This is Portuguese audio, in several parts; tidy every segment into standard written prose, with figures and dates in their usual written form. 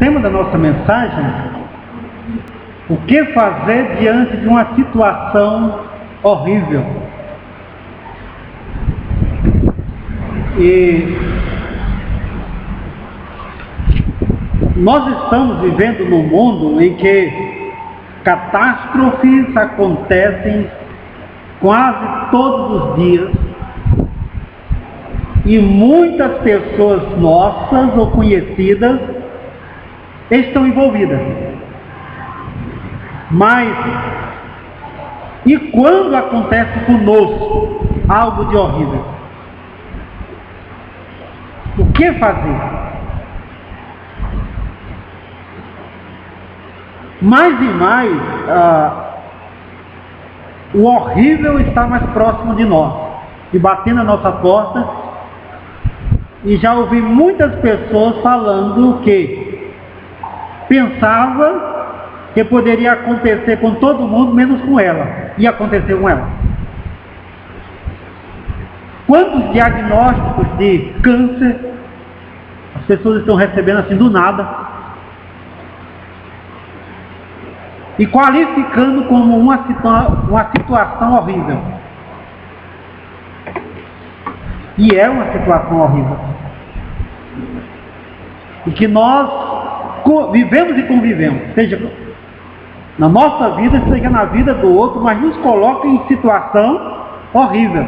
tema da nossa mensagem: o que fazer diante de uma situação horrível. E nós estamos vivendo num mundo em que catástrofes acontecem quase todos os dias, e muitas pessoas nossas ou conhecidas estão envolvidas. Mas e quando acontece conosco algo de horrível? O que fazer? Mais e mais, o horrível está mais próximo de nós, e batendo a nossa porta. E já ouvi muitas pessoas falando que pensava que poderia acontecer com todo mundo, menos com ela. E aconteceu com ela. Quantos diagnósticos de câncer as pessoas estão recebendo assim do nada, e qualificando como uma situação horrível. E é uma situação horrível. E que nós vivemos e convivemos, seja na nossa vida, seja na vida do outro, mas nos coloca em situação horrível.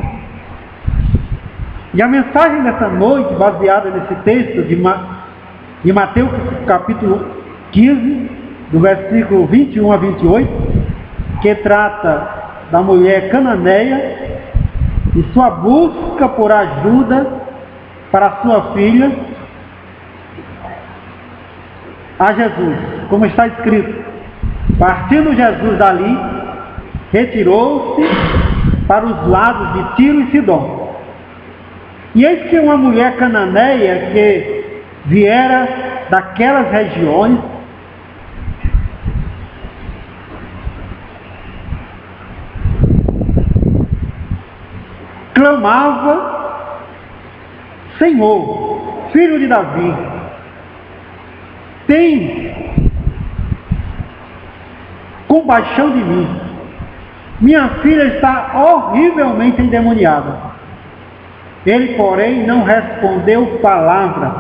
E a mensagem dessa noite, baseada nesse texto de Mateus capítulo 15, do versículo 21 a 28, que trata da mulher cananeia e sua busca por ajuda para sua filha a Jesus. Como está escrito: partindo Jesus dali, retirou-se para os lados de Tiro e Sidom. E eis que uma mulher cananeia que viera daquelas regiões clamava: Senhor, filho de Davi, tem compaixão de mim. Minha filha está horrivelmente endemoniada. Ele, porém, não respondeu palavra.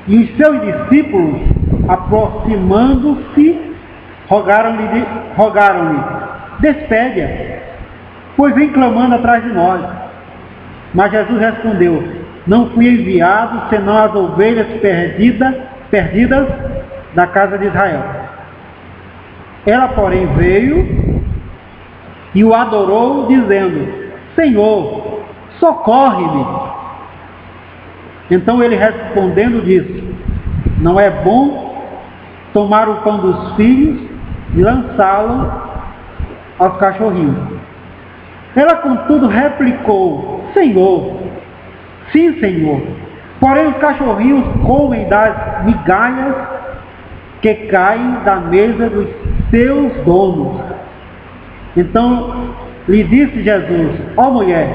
E os seus discípulos, aproximando-se, rogaram-lhe: despede-a, pois vem clamando atrás de nós. Mas Jesus respondeu: não fui enviado senão as ovelhas perdidas da casa de Israel. Ela, porém, veio e o adorou, dizendo: Senhor, socorre-me. Então ele, respondendo, disse: não é bom tomar o pão dos filhos e lançá-lo aos cachorrinhos. Ela, contudo, replicou: Senhor, sim, Senhor, porém os cachorrinhos comem das migalhas que caem da mesa dos seus donos. Então lhe disse Jesus: ó mulher,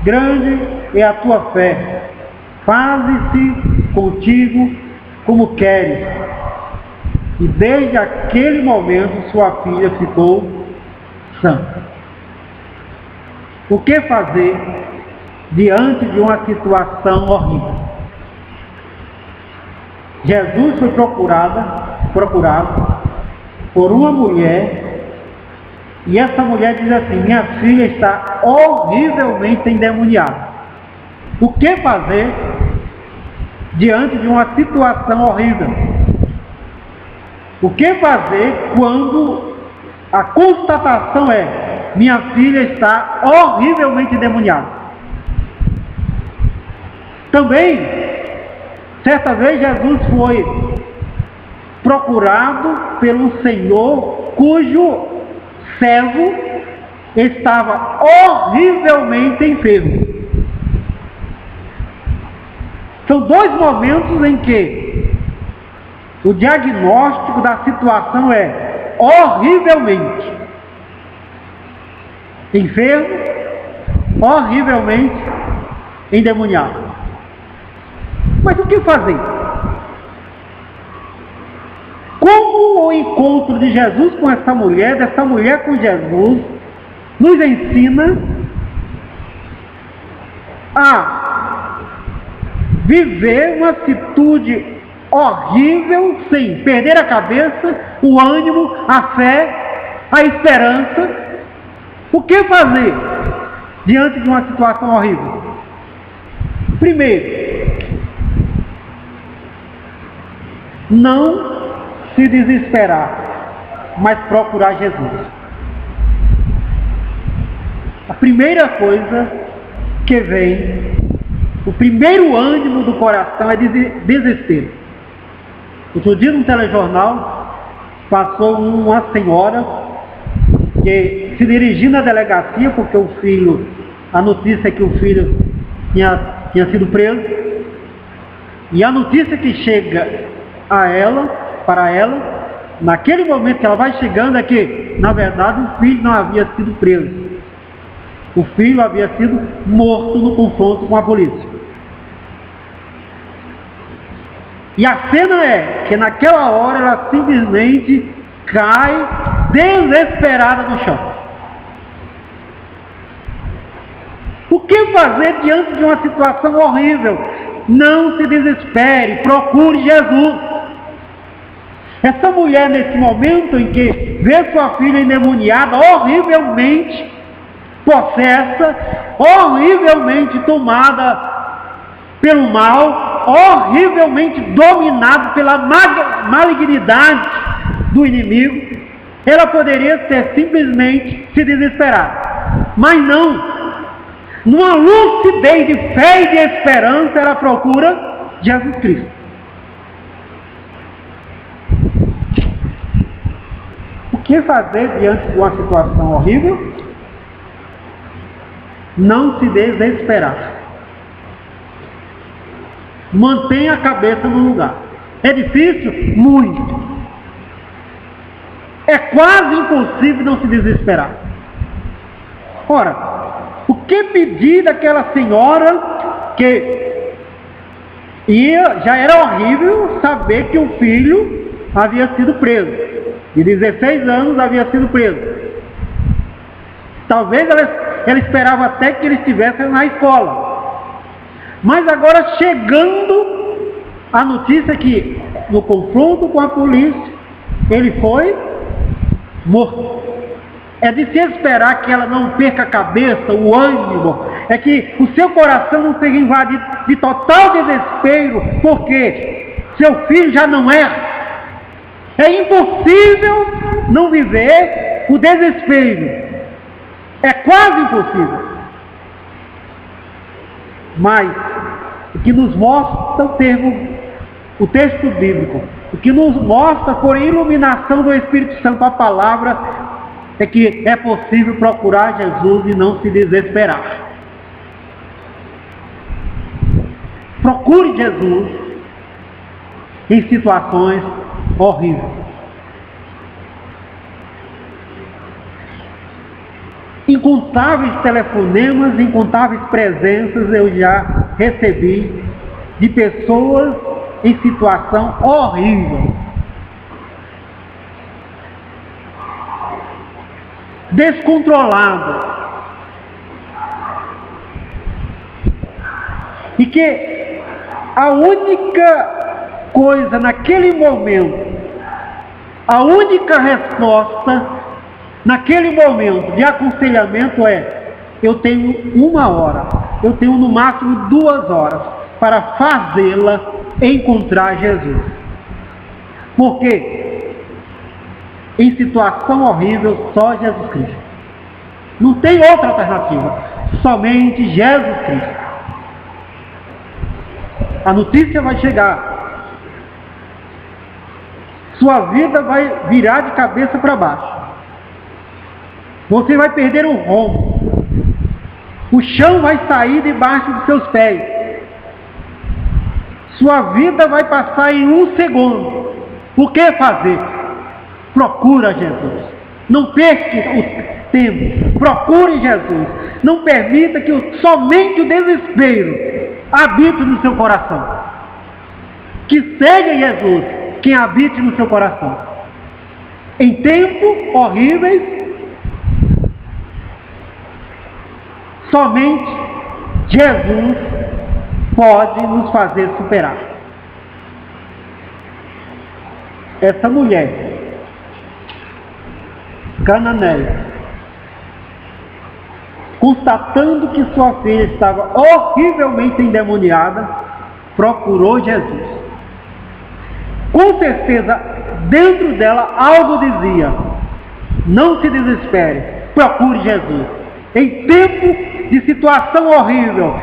grande é a tua fé, faze-se contigo como queres. E desde aquele momento sua filha ficou sã. O que fazer diante de uma situação horrível? Jesus foi procurado por uma mulher, e essa mulher diz assim: minha filha está horrivelmente endemoniada. O que fazer diante de uma situação horrível? O que fazer quando a constatação é: minha filha está horrivelmente endemoniada? Também, certa vez, Jesus foi procurado pelo Senhor cujo servo estava horrivelmente enfermo. São dois momentos em que o diagnóstico da situação é horrivelmente enfermo, horrivelmente endemoniado. Mas o que fazer? o encontro de Jesus com essa mulher, dessa mulher com Jesus, nos ensina a viver uma atitude horrível, sem perder a cabeça, o ânimo, a fé, a esperança. O que fazer diante de uma situação horrível? Primeiro, não se desesperar, mas procurar Jesus. A primeira coisa que vem, o primeiro ânimo do coração é desespero. Outro dia no telejornal passou uma senhora que se dirigindo à delegacia porque o filho, a notícia é que o filho tinha sido preso, e a notícia que chega para ela, naquele momento que ela vai chegando, é que, na verdade, o filho não havia sido preso. O filho havia sido morto no confronto com a polícia. E a cena é que naquela hora ela simplesmente cai desesperada no chão. O que fazer diante de uma situação horrível? Não se desespere, procure Jesus. Essa mulher, nesse momento em que vê sua filha endemoniada, horrivelmente possessa, horrivelmente tomada pelo mal, horrivelmente dominada pela malignidade do inimigo, ela poderia ter simplesmente se desesperado. Mas não. Numa lucidez de fé e de esperança, ela procura Jesus Cristo. O que fazer diante de uma situação horrível? Não se desesperar. Mantenha a cabeça no lugar. É difícil? Muito. É quase impossível não se desesperar. Ora, o que pedir daquela senhora que já era horrível saber que o filho havia sido preso. De 16 anos havia sido preso. Talvez ela esperava até que ele estivesse na escola. Mas agora chegando a notícia que no confronto com a polícia ele foi morto. É de se esperar que ela não perca a cabeça, o ânimo, é que o seu coração não seja invadido de total desespero, porque seu filho já não é. É impossível não viver o desespero. É quase impossível. Mas o que nos mostra o texto bíblico, o que nos mostra por iluminação do Espírito Santo a palavra, é que é possível procurar Jesus e não se desesperar. Procure Jesus em situações horríveis. Incontáveis telefonemas, incontáveis presenças eu já recebi de pessoas em situação horrível, descontrolada, e que a única coisa naquele momento, a única resposta naquele momento de aconselhamento é: eu tenho 1 hora, eu tenho no máximo 2 horas para fazê-la encontrar Jesus. Porque em situação horrível só Jesus Cristo. Não tem outra alternativa, somente Jesus Cristo. A notícia vai chegar, sua vida vai virar de cabeça para baixo. Você vai perder o rumo. O chão vai sair debaixo dos seus pés. Sua vida vai passar em 1 segundo. O que fazer? Procura Jesus. Não perca o tempo. Procure Jesus. Não permita que somente o desespero habite no seu coração. Que seja Jesus quem habite no seu coração. Em tempos horríveis, somente Jesus pode nos fazer superar. Essa mulher cananeia, constatando que sua filha estava horrivelmente endemoniada, procurou Jesus. Com certeza, dentro dela algo dizia: não se desespere, procure Jesus. Em tempo de situação horrível,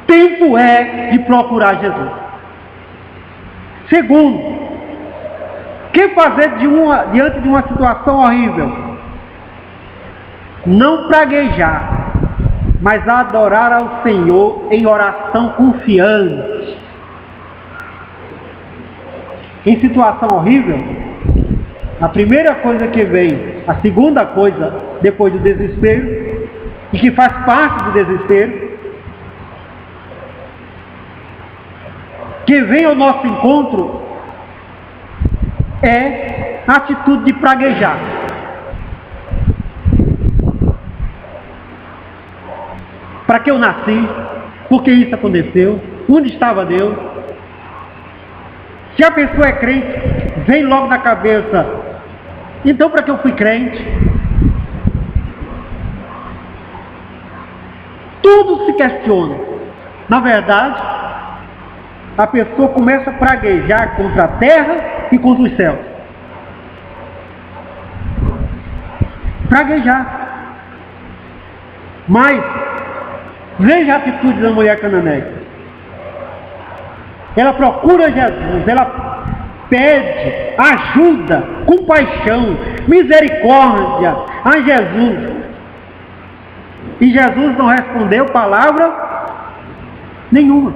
tempo é de procurar Jesus. Segundo, o que fazer diante de uma situação horrível? Não praguejar, mas adorar ao Senhor em oração confiante. Em situação horrível, a primeira coisa que vem, a segunda coisa depois do desespero, e que faz parte do desespero, que vem ao nosso encontro, é a atitude de praguejar. Para que eu nasci? Por que isso aconteceu? Onde estava Deus? Se a pessoa é crente, vem logo na cabeça: então para que eu fui crente? Tudo se questiona. Na verdade, a pessoa começa a praguejar contra a terra e contra os céus. Praguejar. Mas veja a atitude da mulher cananeia. Ela procura Jesus, ela pede ajuda, compaixão, misericórdia a Jesus. E Jesus não respondeu palavra nenhuma.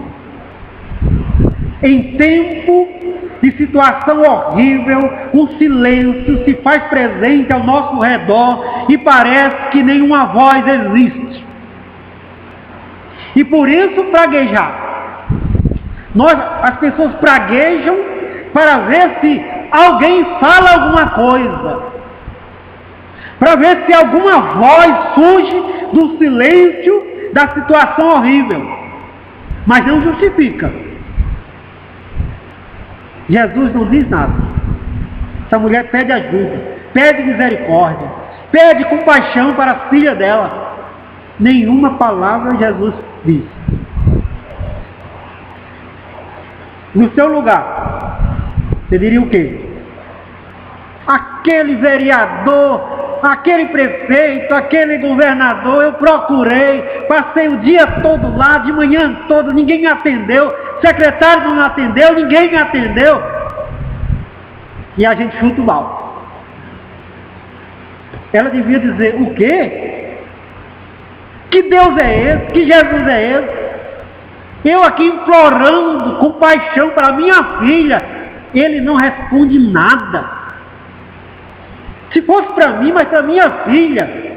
Em tempo de situação horrível, o silêncio se faz presente ao nosso redor e parece que nenhuma voz existe. E por isso praguejar. As pessoas praguejam para ver se alguém fala alguma coisa, para ver se alguma voz surge do silêncio da situação horrível, mas não justifica. Jesus não diz nada. Essa mulher pede ajuda, pede misericórdia, pede compaixão para a filha dela. Nenhuma palavra Jesus diz. No seu lugar, você diria o quê? Aquele vereador, aquele prefeito, aquele governador, eu procurei, passei o dia todo lá, de manhã todo, ninguém me atendeu, secretário não me atendeu, ninguém me atendeu. E a gente chuta o balde. Ela devia dizer: o quê? Que Deus é esse? Que Jesus é esse? Eu aqui implorando compaixão para minha filha, ele não responde nada. Se fosse para mim, mas para minha filha,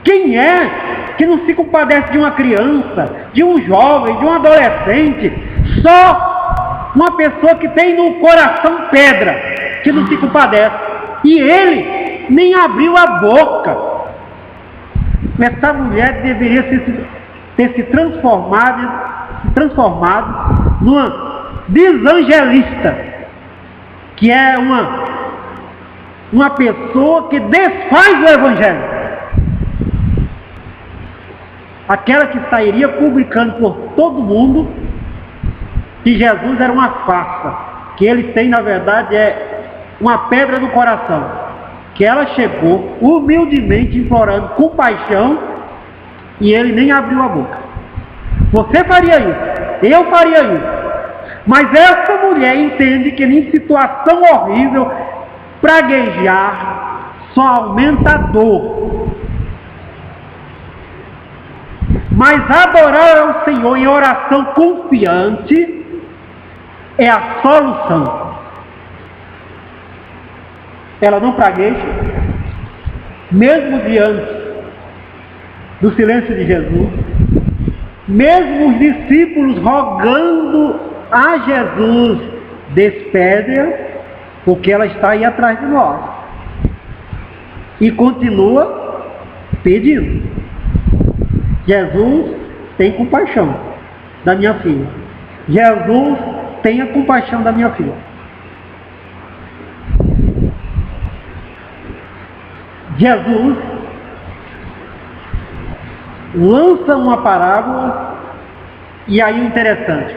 quem é que não se compadece de uma criança, de um jovem, de um adolescente? Só uma pessoa que tem no coração pedra, que não se compadece. E ele nem abriu a boca. Essa mulher deveria ter se transformado numa desangelista, que é uma pessoa que desfaz o Evangelho, aquela que sairia publicando por todo mundo que Jesus era uma farsa, que ele tem, na verdade, uma pedra no coração, que ela chegou humildemente implorando compaixão e ele nem abriu a boca. Você faria isso, eu faria isso. Mas essa mulher entende que em situação horrível, praguejar só aumenta a dor. Mas adorar ao Senhor em oração confiante é a solução. Ela não pragueja, mesmo diante do silêncio de Jesus, mesmo os discípulos rogando a Jesus: despede-a, porque ela está aí atrás de nós. e continua pedindo. Jesus tem compaixão da minha filha. Jesus tenha compaixão da minha filha. Jesus lança uma parábola, e aí o interessante,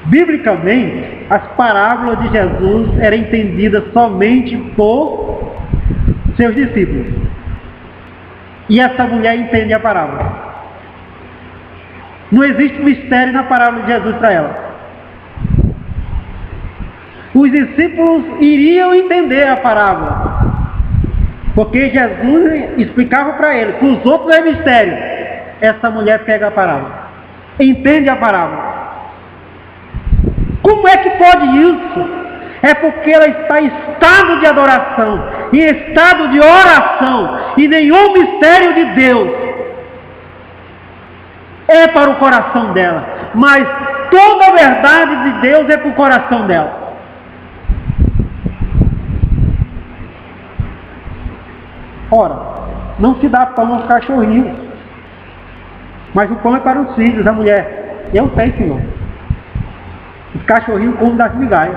biblicamente, as parábolas de Jesus eram entendidas somente por seus discípulos. E essa mulher entende a parábola. Não existe mistério na parábola de Jesus para ela. Os discípulos iriam entender a parábola, porque Jesus explicava para eles, para os outros é mistério. Essa mulher pega a parábola, entende a parábola. Como é que pode isso? É porque ela está em estado de adoração, em estado de oração, e nenhum mistério de Deus é para o coração dela, mas toda a verdade de Deus é para o coração dela. Ora, não se dá pão aos cachorrinhos, mas o pão é para os filhos. A mulher, eu sei, Senhor, os cachorrinhos comem das migalhas.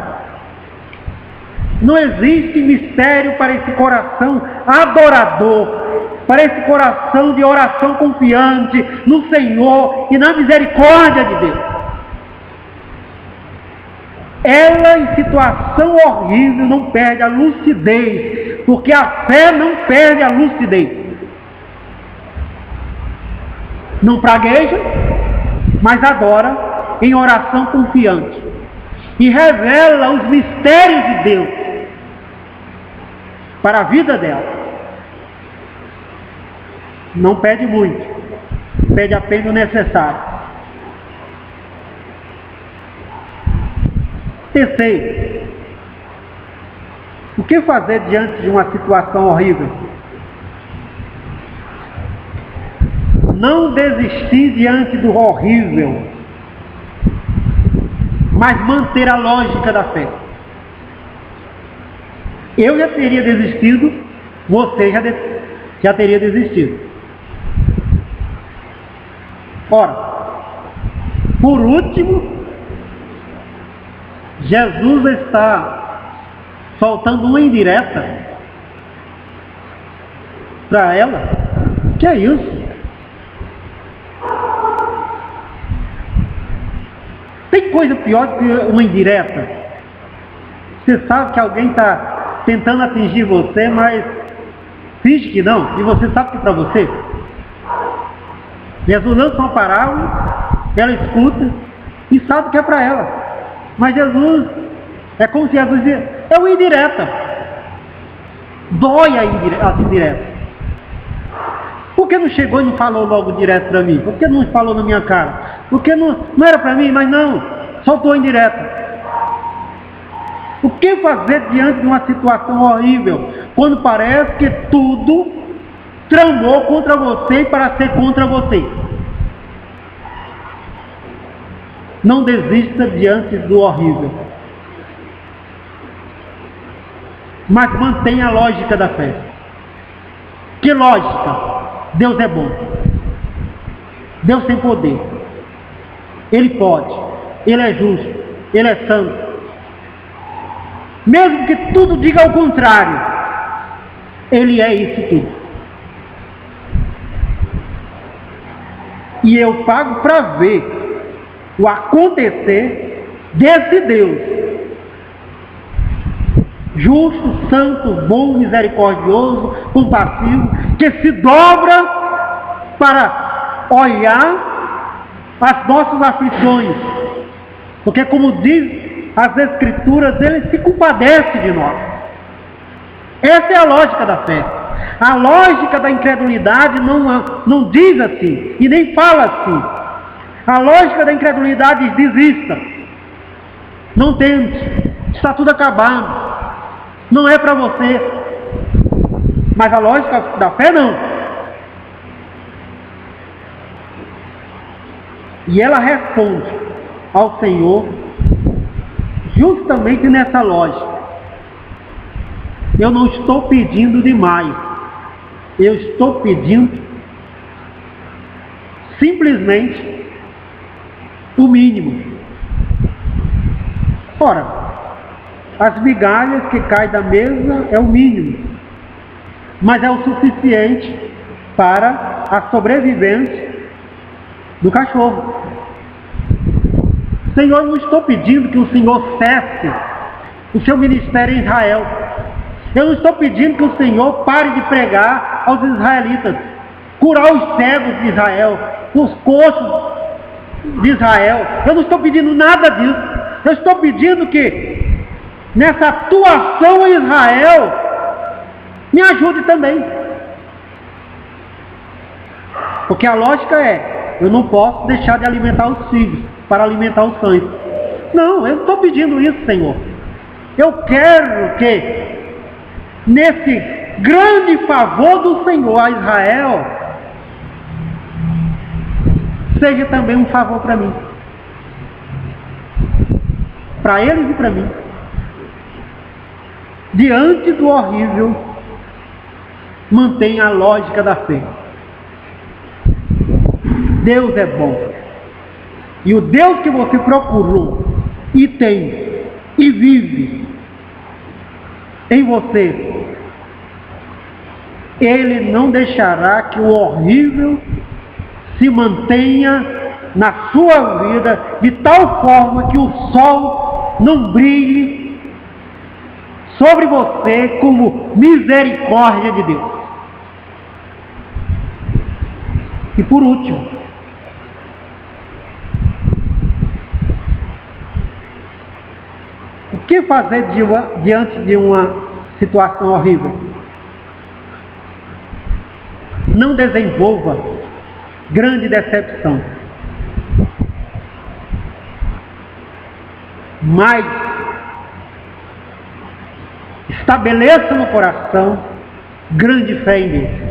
Não existe mistério para esse coração adorador, para esse coração de oração confiante no Senhor e na misericórdia de Deus. Ela, em situação horrível, não perde a lucidez, porque a fé não perde a lucidez. Não pragueja, mas adora em oração confiante e revela os mistérios de Deus para a vida dela. Não pede muito, pede apenas o necessário. Terceiro, o que fazer diante de uma situação horrível? Não desistir diante do horrível, mas manter a lógica da fé. Eu já teria desistido, você já teria desistido. Ora, por último, Jesus está soltando uma indireta para ela. Que é isso? Tem coisa pior do que uma indireta? Você sabe que alguém está tentando atingir você, mas finge que não, e você sabe que é para você. Jesus lança uma parábola, ela escuta e sabe que é para ela. Mas Jesus, é como se Jesus dizia, é uma indireta. Dói as indiretas. Por que não chegou e não falou logo direto para mim? Por que não falou na minha cara? Porque não era para mim, mas não, soltou indireta. O que fazer diante de uma situação horrível, quando parece que tudo tramou contra você para ser contra você? Não desista diante do horrível, mas mantenha a lógica da fé. Que lógica? Deus é bom, Deus tem poder, Ele pode, Ele é justo, Ele é santo. Mesmo que tudo diga ao contrário, Ele é isso tudo. E eu pago para ver o acontecer desse Deus justo, santo, bom, misericordioso, compassivo, que se dobra para olhar as nossas aflições, porque, como diz as Escrituras, Ele se compadece de nós. Essa é a lógica da fé. A lógica da incredulidade não diz assim, e nem fala assim. A lógica da incredulidade diz: desista, não tente, está tudo acabado, não é para você. Mas a lógica da fé não. E ela responde ao Senhor justamente nessa lógica. eu não estou pedindo demais. Eu estou pedindo simplesmente o mínimo. Ora, as migalhas que caem da mesa é o mínimo, mas é o suficiente para a sobrevivência do cachorro. Senhor, eu não estou pedindo que o Senhor cesse o seu ministério em Israel. Eu não estou pedindo que o Senhor pare de pregar aos israelitas, curar os cegos de Israel, os coxos de Israel. Eu não estou pedindo nada disso. Eu estou pedindo que nessa atuação em Israel me ajude também. Porque a lógica é, eu não posso deixar de alimentar os filhos para alimentar os cães. Não, eu não estou pedindo isso, Senhor. Eu quero que nesse grande favor do Senhor a Israel seja também um favor para mim, para eles e para mim. Diante do horrível, mantenha a lógica da fé. Deus é bom. E o Deus que você procurou e tem e vive em você, Ele não deixará que o horrível se mantenha na sua vida de tal forma que o sol não brilhe sobre você como misericórdia de Deus. E por último, o que fazer diante de uma situação horrível? Não desenvolva grande decepção, mas estabeleça no coração grande fé em Deus.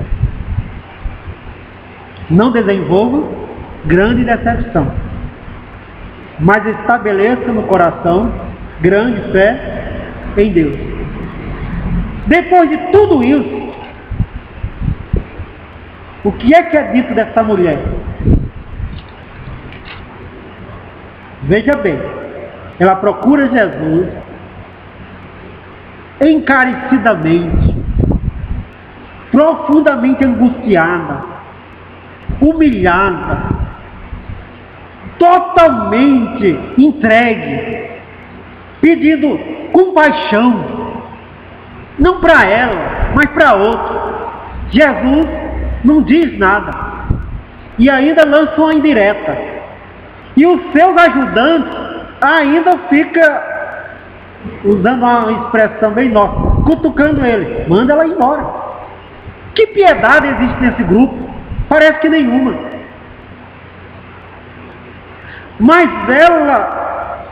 Não desenvolva grande decepção, mas estabeleça no coração grande fé em Deus. Depois de tudo isso, o que é dito dessa mulher? Veja bem, ela procura Jesus encarecidamente, profundamente angustiada, humilhada, totalmente entregue, pedindo compaixão, não para ela, mas para outro. Jesus não diz nada e ainda lança uma indireta, e os seus ajudantes ainda ficam, usando uma expressão bem nossa, cutucando ele, manda ela embora. Que piedade existe nesse grupo? Parece que nenhuma. Mas ela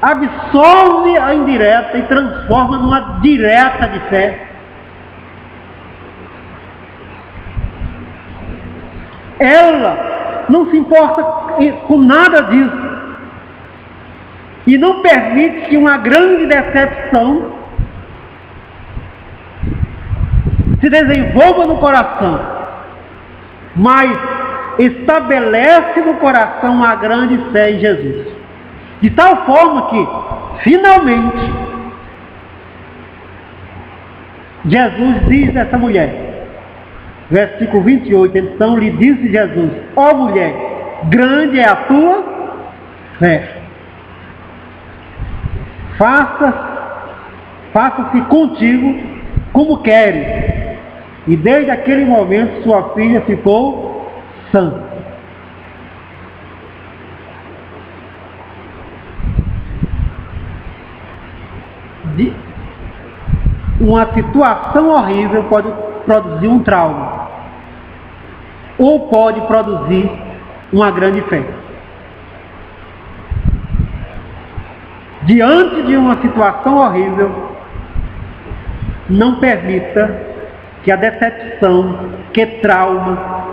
absorve a indireta e transforma numa direta de fé. Ela não se importa com nada disso e não permite que uma grande decepção se desenvolva no coração, mas estabelece no coração uma grande fé em Jesus, de tal forma que finalmente Jesus diz a essa mulher, versículo 28, então lhe disse Jesus: ó mulher, grande é a tua fé, faça-se contigo como queres. E desde aquele momento sua filha ficou sã. Uma situação horrível pode produzir um trauma, ou pode produzir uma grande fé. Diante de uma situação horrível, não permita que a decepção, que trauma,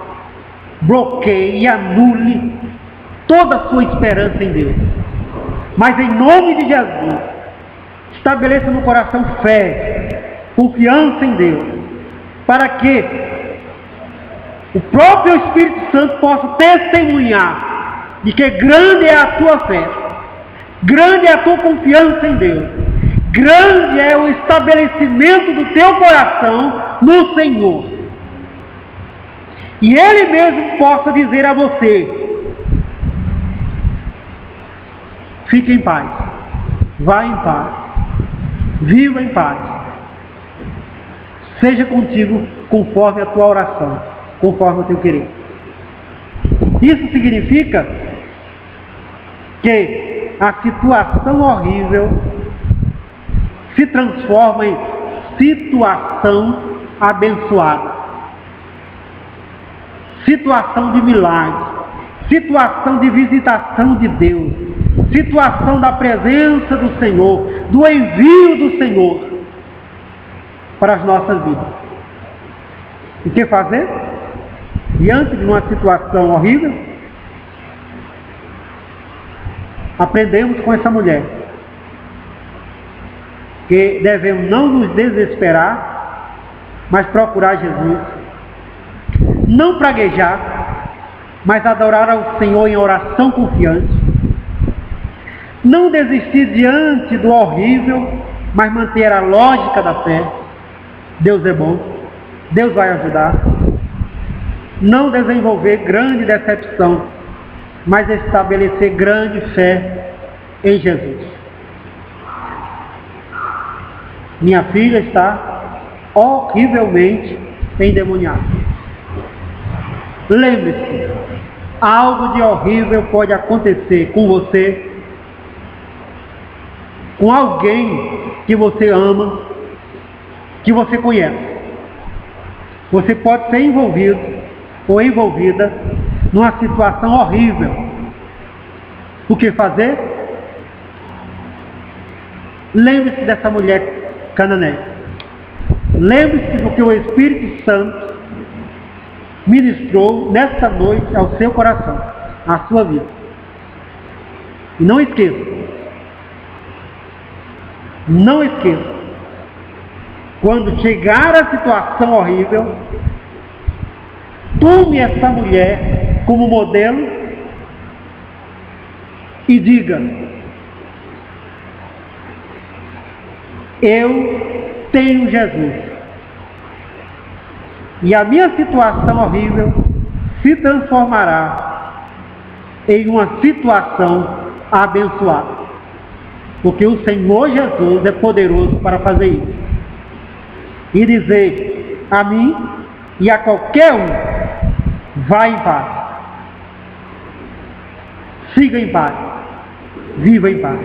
bloqueie e anule toda a sua esperança em Deus. Mas em nome de Jesus, estabeleça no coração fé, confiança em Deus, para que o próprio Espírito Santo possa testemunhar de que grande é a tua fé, grande é a tua confiança em Deus, grande é o estabelecimento do teu coração no Senhor. E Ele mesmo possa dizer a você: fique em paz, vá em paz, viva em paz, seja contigo conforme a tua oração, conforme o teu querer. Isso significa que a situação horrível se transforma em situação abençoada, situação de milagre, situação de visitação de Deus, situação da presença do Senhor, do envio do Senhor para as nossas vidas. E o que fazer? Diante de uma situação horrível, aprendemos com essa mulher que devemos não nos desesperar, mas procurar Jesus, não praguejar, mas adorar ao Senhor em oração confiante, não desistir diante do horrível, mas manter a lógica da fé. Deus é bom, Deus vai ajudar. Não desenvolver grande decepção, mas estabelecer grande fé em Jesus. Minha filha está horrivelmente endemoniada. Lembre-se, algo de horrível pode acontecer com você, com alguém que você ama, que você conhece. Você pode ser envolvido ou envolvida numa situação horrível. O que fazer? Lembre-se dessa mulher cananeia. Lembre-se do que o Espírito Santo ministrou nesta noite ao seu coração, à sua vida. E não esqueça, quando chegar a situação horrível, tome essa mulher como modelo e diga: eu tenho Jesus, e a minha situação horrível se transformará em uma situação abençoada, porque o Senhor Jesus é poderoso para fazer isso. E dizer a mim e a qualquer um: vá em paz, siga em paz, viva em paz.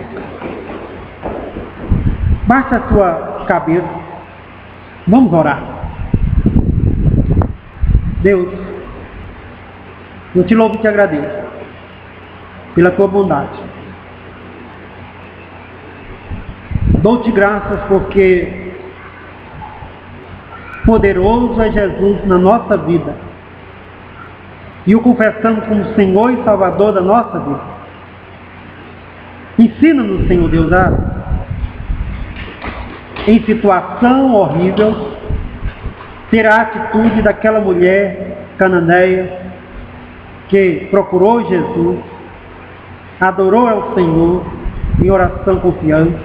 Baixe a sua cabeça, vamos orar. Deus, eu te louvo e te agradeço pela tua bondade. Dou-te graças porque poderoso é Jesus na nossa vida, e o confessamos como Senhor e Salvador da nossa vida. Ensina-nos, Senhor Deus, em situação horrível, ter a atitude daquela mulher cananeia que procurou Jesus, adorou ao Senhor em oração confiante,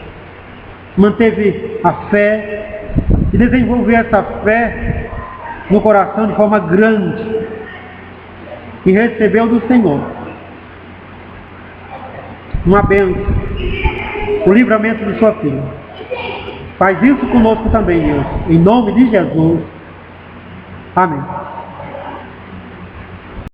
manteve a fé e desenvolveu essa fé no coração de forma grande e recebeu do Senhor uma bênção, o livramento de sua filha. Faz isso conosco também, Deus, em nome de Jesus. Amém.